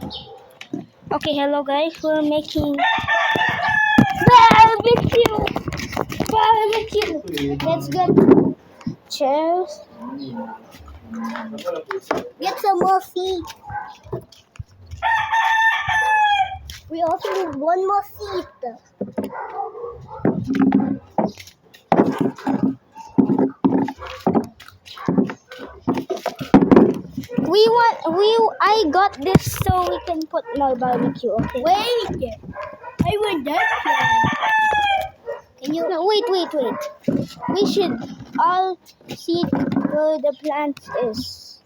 Okay, hello guys. We're making barbecue. Barbecue. Let's get chairs. Get some more feet. We also need one more seat. I got this so we can put more barbecue, okay? Wait! I went that way. Can you no, wait. We should all see where the plant is.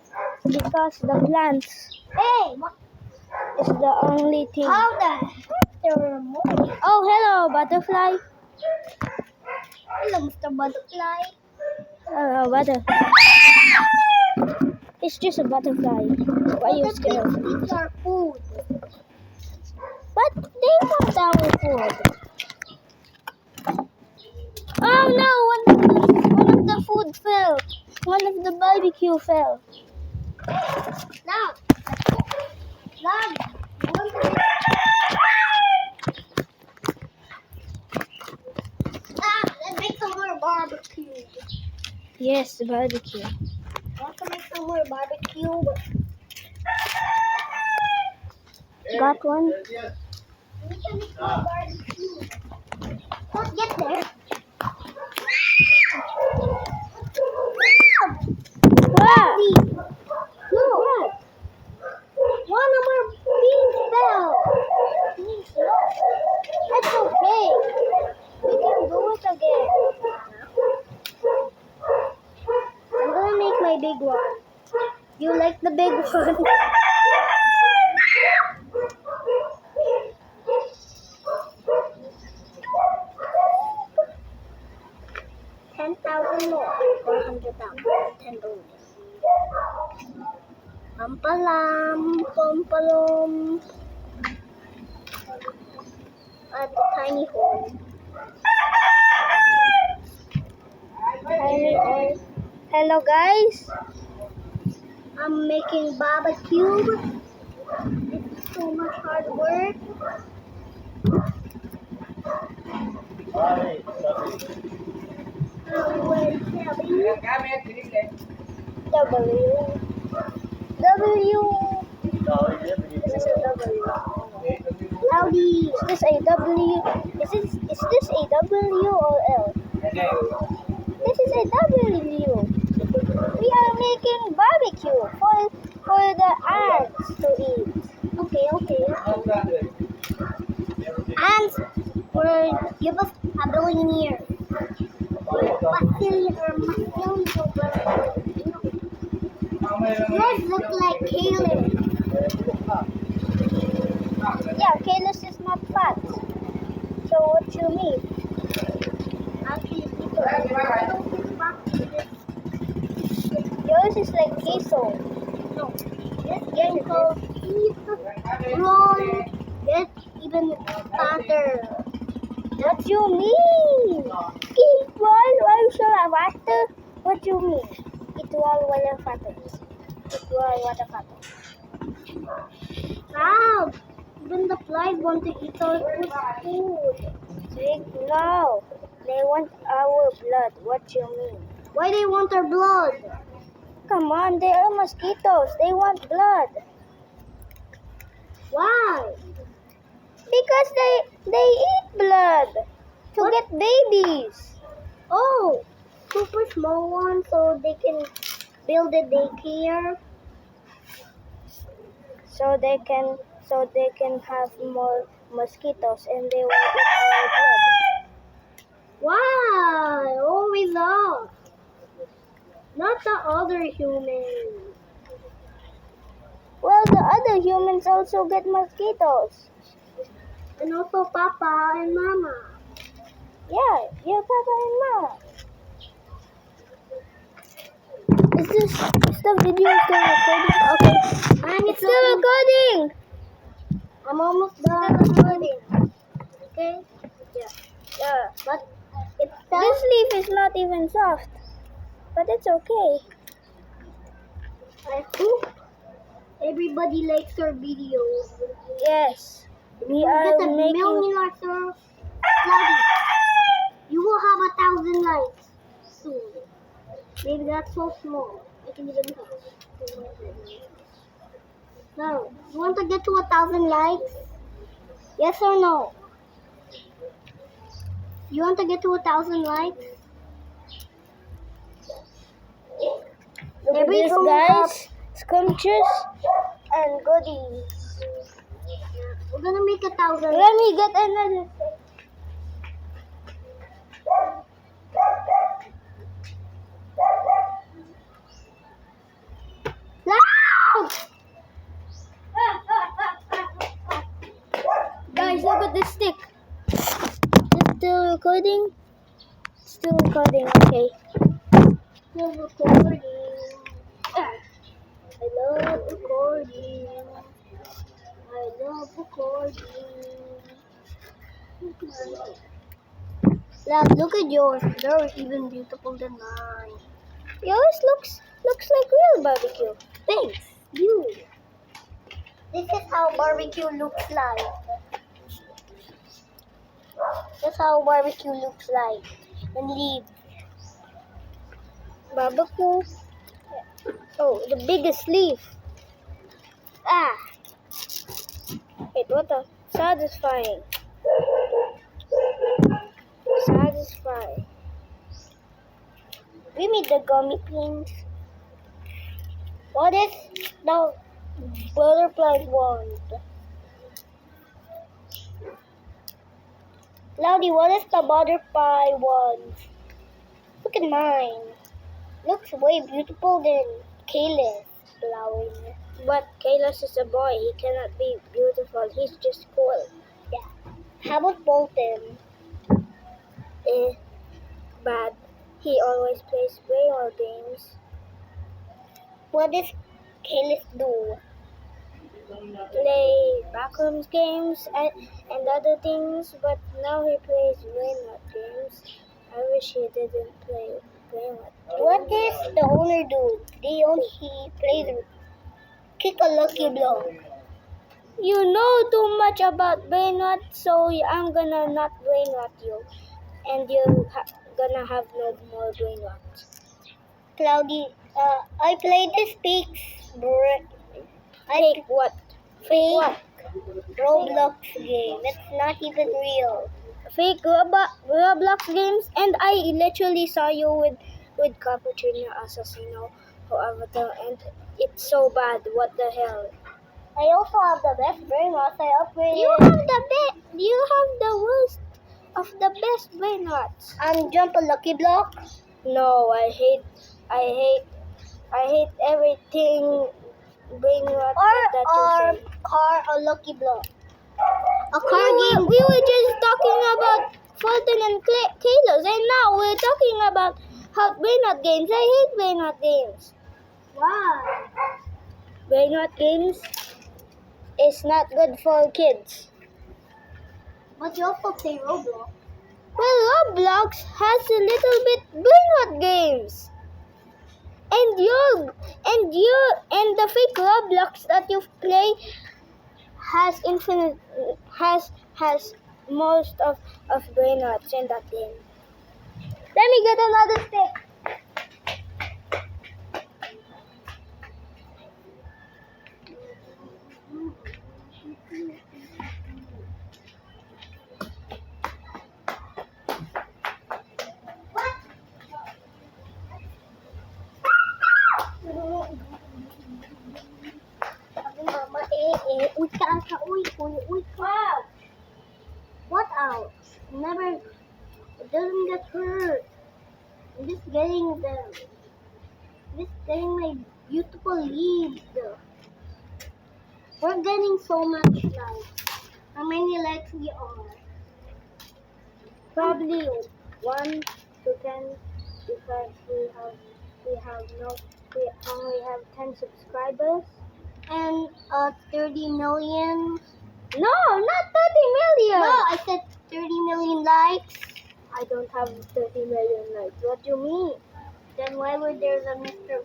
Because the plant Hey! What? is the only thing. How the heck there were more? Oh, hello, butterfly. Hello, Mr. Butterfly. Hello, butterfly. It's just a butterfly. Why are you scared? These are food. But they want our food. Oh no! One of the food fell. One of the barbecue fell. Now, let's make some more barbecue. Yes, barbecue. Want to make some more barbecue? Got one? We can make more barbecue. Let's get there. What? No. One of our beans fell. That's okay. We can do it again. I'm gonna make my big one. You like the big one? 10,000 more. 100,000. 10 only. Pampalum. At the tiny hole. Tiny hole. Hello guys. I'm making barbecue. It's so much hard work. W. This is a W. Howdy. Is this a W? Is this a W or L? This is a W. We are making barbecue for the ants to eat. Okay. And give us a billionaire. Yours look like Caleb. Yeah, Kalis is not fat. So what you mean? Actually, Yours is like queso. no. This game called Eat Roll. It's even fatter. What you mean? Equal water? What you mean? Equal water fatter. Equal water fatter. Wow! Even the flies want to eat our food. No, they want our blood. What you mean? Why they want our blood? Come on, they are mosquitoes. They want blood. Why? Because they eat blood to What? get babies. Oh, super small one so they can build a daycare. So they can have more mosquitoes and they will eat our blood. Why? Always us. Not the other humans. Well, the other humans also get mosquitoes. And also Papa and Mama. Yeah, Papa and Mama. Is the video still recording? Okay. It's still recording. I'm almost done recording. Okay? Yeah. But it's This leaf is not even soft. But it's okay. I hope Everybody likes our videos. Yes. We Get are a making. million likes or Cloudy, you will have 1,000 likes soon. Maybe that's so small. I can even touch. No. You want to get to 1,000 likes? Yes or no? You want to get to 1,000 likes? Look at Maybe this, only guys. Scrunches and goodies. We're gonna make 1,000. Let me get another. Loud! Guys, look at this stick. It's still recording? Still recording, okay. Still recording. I love recording. I love recording. Loud, look at yours. They're even beautiful than mine. Yours looks like real barbecue. Thanks, you. This is how barbecue looks like. That's how barbecue looks like. And leave. Barbecue. Oh, the biggest leaf. Ah. Wait, what the? Satisfying. Satisfying. Give me the gummy beans. What is the butterfly wand? Cloudy, what is the butterfly wand? Look at mine. Looks way beautiful than Kayla's flowering. But Kayla's is a boy. He cannot be beautiful. He's just cool. Yeah. How about Bolton? Bad. He always plays Braille games. What does Kayla's do? Play backrooms games and other things, but now he plays Brainrot games. I wish he didn't play Brainrot. What does the owner do? He plays kick a lucky block. You know too much about Brainrot, so I'm gonna not Brainrot you. And you're gonna have no more Brainrot. Cloudy, I played this Fake what? Fake what? Roblox game. It's not even real. Fake Roblox games, and I literally saw you with Cappuccino Assassino or Avatar, and it's so bad. What the hell? I also have the best brain rots. I upgraded. You have the best. You have the worst of the best brain rots. Jump a lucky block. No, I hate everything. Brain rot that you say. Car or lucky block. A car game. We were just talking about Fulton and Taylor's, and now we're talking about brain rot games. I hate brain rot games. Why? Brain rot games is not good for kids. But you also play Roblox. Well, Roblox has a little bit brain rot games. And the fake Roblox that you play has most of brain rots in that game. Let me get another stick. Wow. What else? Never. It doesn't get hurt. I'm just getting them. Just getting my beautiful leaves. We're getting so much likes. How many likes we are? Probably 1 to 10 because we only have 10 subscribers. And 30 million. No, not 30 million. No, I said 30 million likes. I don't have 30 million likes. What do you mean? Then why would there's a Mr.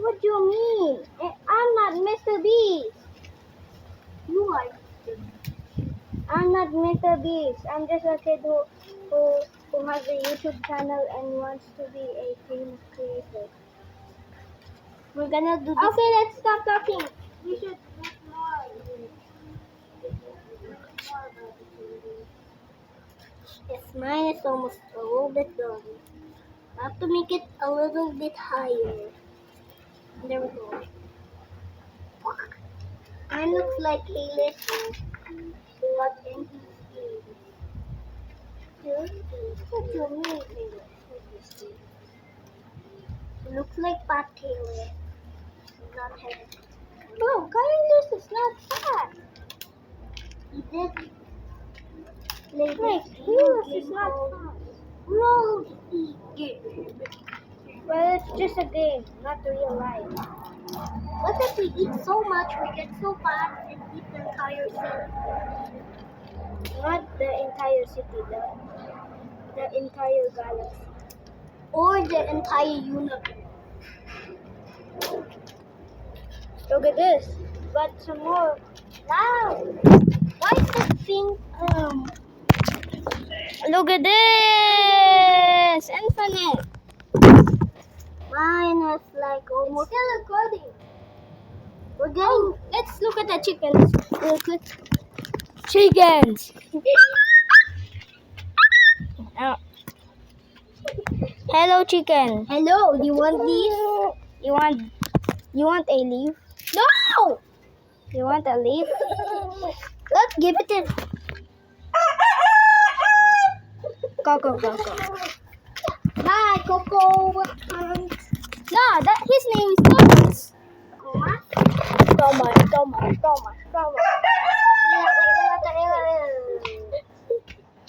What do you mean? I'm not Mr. Beast. You are. I'm not Mr. Beast. I'm just a kid who has a YouTube channel and wants to be a famous creator. We're gonna do this. Okay, let's stop talking. We should make more. Yes, mine is almost a little bit done. I have to make it a little bit higher. There we go. Mine looks like a little, but in his What do you mean, Taylor? it looks like Pat Taylor. Not him. Bro, Carlos is not fat. He did. Like, Carlos is not fat. Roll eager. Well, it's just a game, not real life. What if we eat so much we get so fat and eat the entire city? Not the entire city, the entire galaxy. Or the entire universe? Look at this. Got some more. Wow! Why is that thing Look at this! Infinite. mine is like almost Still recording. we're getting Let's look at the chickens real quick. Chickens. Oh. Hello, chicken. hello, do you want these? You want a leaf? No! You want a leaf? Let's give it in. Coco. Bye, Coco. No, that his name is Thomas. Thomas.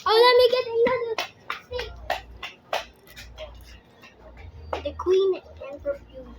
Oh, let me get another stick. The queen and perfume.